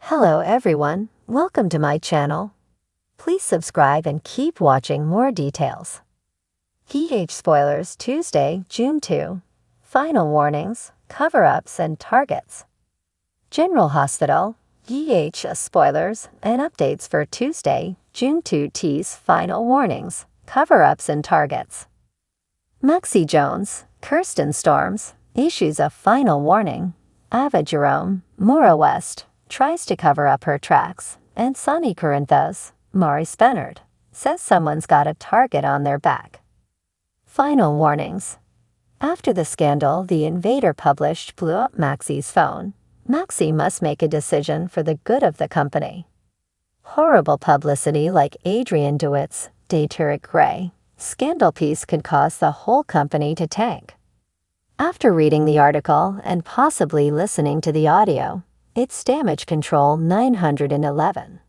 Hello everyone, welcome to my channel. Please subscribe and keep watching more details. PH Spoilers Tuesday, June 2. Final warnings, cover-ups and targets. General Hospital, PH Spoilers and updates for Tuesday, June 2 T's final warnings, cover-ups and targets. Maxie Jones, Kirsten Storms, issues a final warning. Ava Jerome, Maura West, tries to cover up her tracks, and Sonny Corinthos, Maury Spennard, says someone's got a target on their back. Final warnings. After the scandal the Invader published blew up Maxie's phone, Maxie must make a decision for the good of the company. Horrible publicity like Adrian DeWitt's Dateric Gray scandal piece could cause the whole company to tank. After reading the article and possibly listening to the audio, it's Damage Control 911.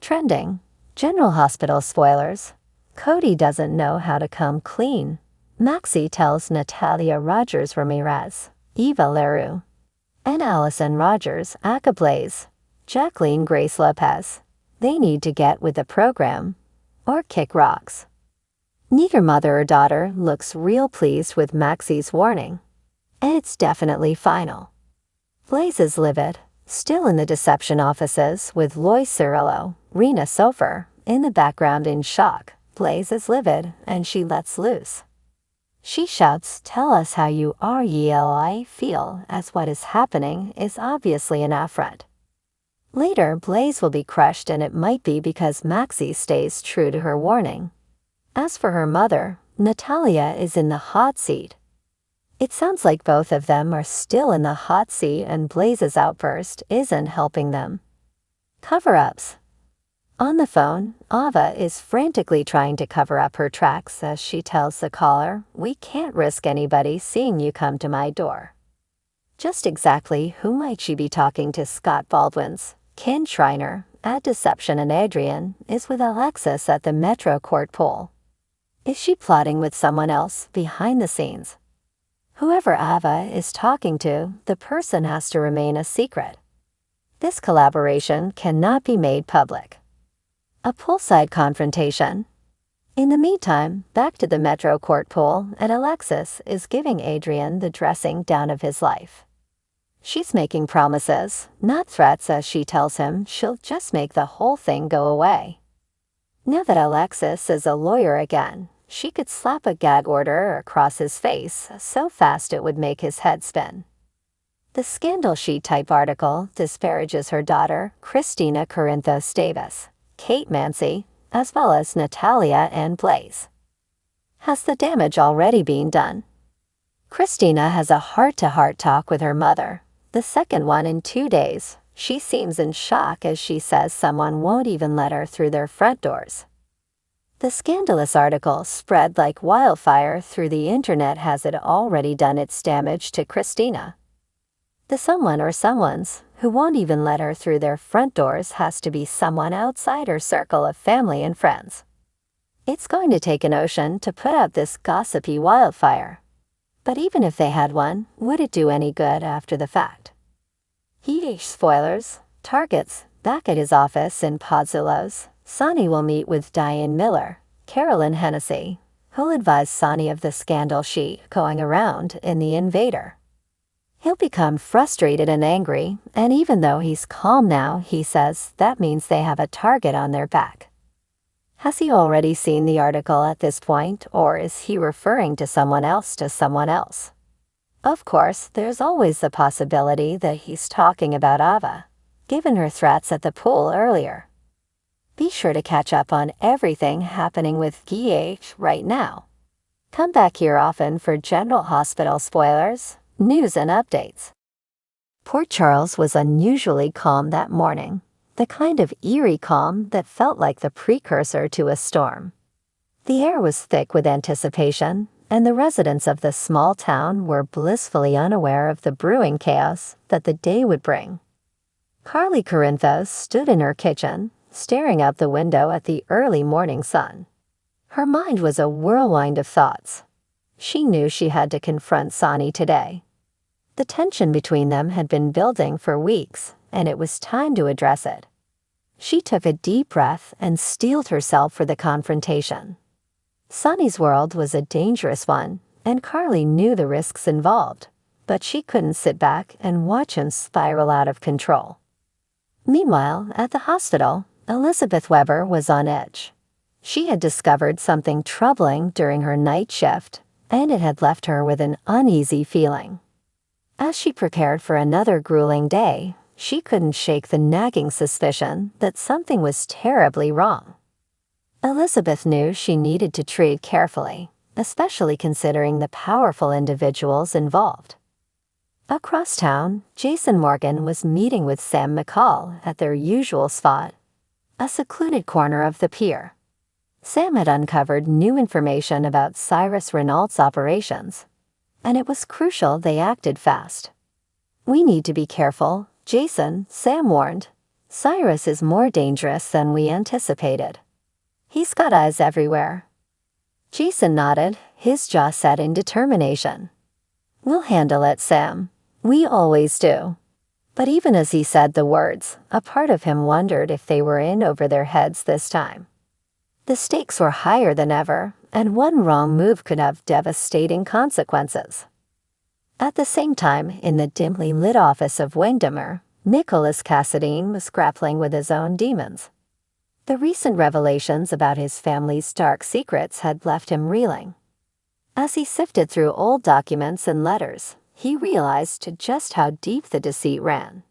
Trending. General Hospital spoilers. Cody doesn't know how to come clean. Maxie tells Natalia Rogers Ramirez, Eva Leroux, and Allison Rogers Acablaze, Jacqueline Grace Lopez, they need to get with the program or kick rocks. Neither mother or daughter looks real pleased with Maxie's warning. And it's definitely final. Blaze is livid, still in the deception offices with Lois Cirillo, Rena Sofer, in the background in shock. Blaze is livid and she lets loose. She shouts, "Tell us how you really feel," as what is happening is obviously an affront. Later, Blaze will be crushed and it might be because Maxie stays true to her warning. As for her mother, Natalia is in the hot seat. It sounds like both of them are still in the hot seat and Blaze's outburst isn't helping them. Cover-ups. On the phone, Ava is frantically trying to cover up her tracks as she tells the caller, "We can't risk anybody seeing you come to my door." Just exactly who might she be talking to? Scott Baldwin's Ken Schreiner at Deception and Adrian is with Alexis at the Metro Court pool. Is she plotting with someone else behind the scenes? Whoever Ava is talking to, the person has to remain a secret. This collaboration cannot be made public. A poolside confrontation. In the meantime, back to the Metro Court pool, and Alexis is giving Adrian the dressing down of his life. She's making promises, not threats, as she tells him she'll just make the whole thing go away. Now that Alexis is a lawyer again, she could slap a gag order across his face so fast it would make his head spin. The Scandal Sheet type article disparages her daughter, Christina Corinthos Davis, Kate Mansi, as well as Natalia and Blaze. Has the damage already been done? Christina has a heart-to-heart talk with her mother, the second one in 2 days. She seems in shock as she says someone won't even let her through their front doors. The scandalous article spread like wildfire through the internet. Has it already done its damage to Christina? The someone or someones who won't even let her through their front doors has to be someone outside her circle of family and friends. It's going to take an ocean to put out this gossipy wildfire. But even if they had one, would it do any good after the fact? PH Spoilers. Targets. Back at his office in Pozzuolo's, Sonny will meet with Diane Miller, Carolyn Hennessy, who'll advise Sonny of the scandal sheet going around in The Invader. He'll become frustrated and angry, and even though he's calm now, he says that means they have a target on their back. Has he already seen the article at this point, or is he referring to someone else Of course, there's always the possibility that he's talking about Ava, given her threats at the pool earlier. Be sure to catch up on everything happening with GH right now. Come back here often for General Hospital spoilers, news and updates. Port Charles was unusually calm that morning, the kind of eerie calm that felt like the precursor to a storm. The air was thick with anticipation, and the residents of the small town were blissfully unaware of the brewing chaos that the day would bring. Carly Corinthos stood in her kitchen, staring out the window at the early morning sun. Her mind was a whirlwind of thoughts. She knew she had to confront Sonny today. The tension between them had been building for weeks, and it was time to address it. She took a deep breath and steeled herself for the confrontation. Sonny's world was a dangerous one, and Carly knew the risks involved, but she couldn't sit back and watch him spiral out of control. Meanwhile, at the hospital, Elizabeth Weber was on edge. She had discovered something troubling during her night shift, and it had left her with an uneasy feeling. As she prepared for another grueling day, she couldn't shake the nagging suspicion that something was terribly wrong. Elizabeth knew she needed to tread carefully, especially considering the powerful individuals involved. Across town, Jason Morgan was meeting with Sam McCall at their usual spot, a secluded corner of the pier. Sam had uncovered new information about Cyrus Renault's operations, and it was crucial they acted fast. "We need to be careful, Jason," Sam warned. "Cyrus is more dangerous than we anticipated. He's got eyes everywhere." Jason nodded, his jaw set in determination. "We'll handle it, Sam. We always do." But even as he said the words, a part of him wondered if they were in over their heads this time. The stakes were higher than ever, and one wrong move could have devastating consequences. At the same time, in the dimly lit office of Windhammer, Nicholas Cassadine was grappling with his own demons. The recent revelations about his family's dark secrets had left him reeling. As he sifted through old documents and letters, he realized just how deep the deceit ran.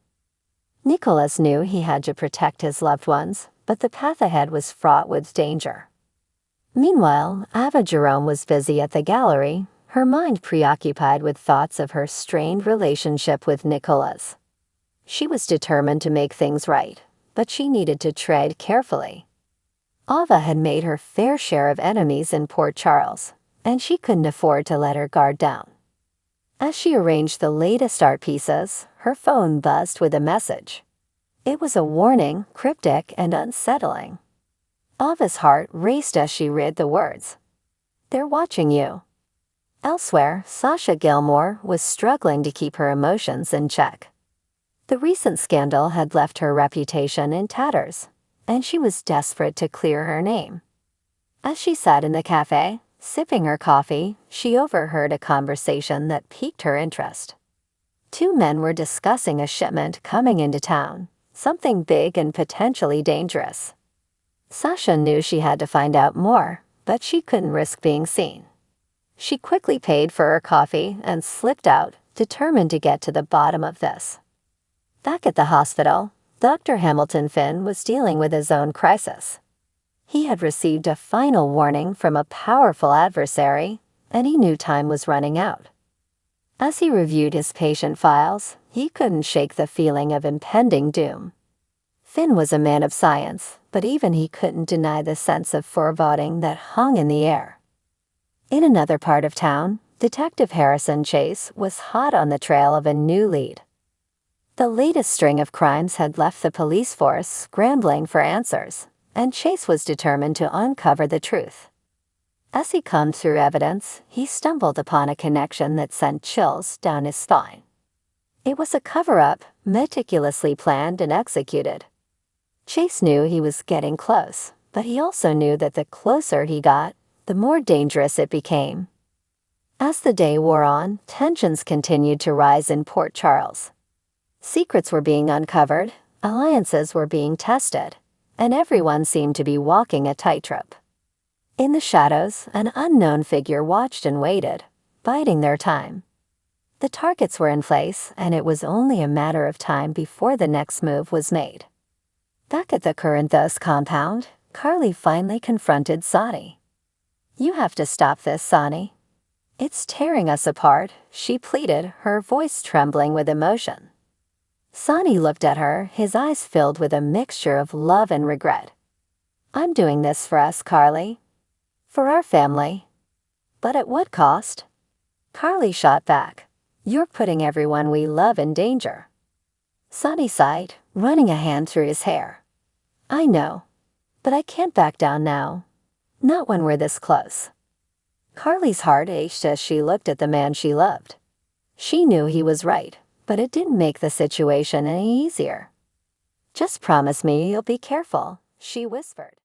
Nicholas knew he had to protect his loved ones, but the path ahead was fraught with danger. Meanwhile, Ava Jerome was busy at the gallery, her mind preoccupied with thoughts of her strained relationship with Nicholas. She was determined to make things right, but she needed to tread carefully. Ava had made her fair share of enemies in Port Charles, and she couldn't afford to let her guard down. As she arranged the latest art pieces, her phone buzzed with a message. It was a warning, cryptic and unsettling. Ava's heart raced as she read the words. "They're watching you." Elsewhere, Sasha Gilmore was struggling to keep her emotions in check. The recent scandal had left her reputation in tatters, and she was desperate to clear her name. As she sat in the cafe, sipping her coffee, she overheard a conversation that piqued her interest. Two men were discussing a shipment coming into town, something big and potentially dangerous. Sasha knew she had to find out more, but she couldn't risk being seen. She quickly paid for her coffee and slipped out, determined to get to the bottom of this. Back at the hospital, Dr. Hamilton Finn was dealing with his own crisis. He had received a final warning from a powerful adversary, and he knew time was running out. As he reviewed his patient files, he couldn't shake the feeling of impending doom. Finn was a man of science, but even he couldn't deny the sense of foreboding that hung in the air. In another part of town, Detective Harrison Chase was hot on the trail of a new lead. The latest string of crimes had left the police force scrambling for answers, and Chase was determined to uncover the truth. As he combed through evidence, he stumbled upon a connection that sent chills down his spine. It was a cover-up, meticulously planned and executed. Chase knew he was getting close, but he also knew that the closer he got, the more dangerous it became. As the day wore on, tensions continued to rise in Port Charles. Secrets were being uncovered, alliances were being tested, and everyone seemed to be walking a tightrope. In the shadows, an unknown figure watched and waited, biding their time. The targets were in place, and it was only a matter of time before the next move was made. Back at the Corinthos compound, Carly finally confronted Sonny. "You have to stop this, Sonny. It's tearing us apart," she pleaded, her voice trembling with emotion. Sonny looked at her, his eyes filled with a mixture of love and regret. "I'm doing this for us, Carly. For our family. But at what cost?" Carly shot back. "You're putting everyone we love in danger." Sonny sighed, running a hand through his hair. "I know. But I can't back down now. Not when we're this close." Carly's heart ached as she looked at the man she loved. She knew he was right, but it didn't make the situation any easier. "Just promise me you'll be careful," she whispered.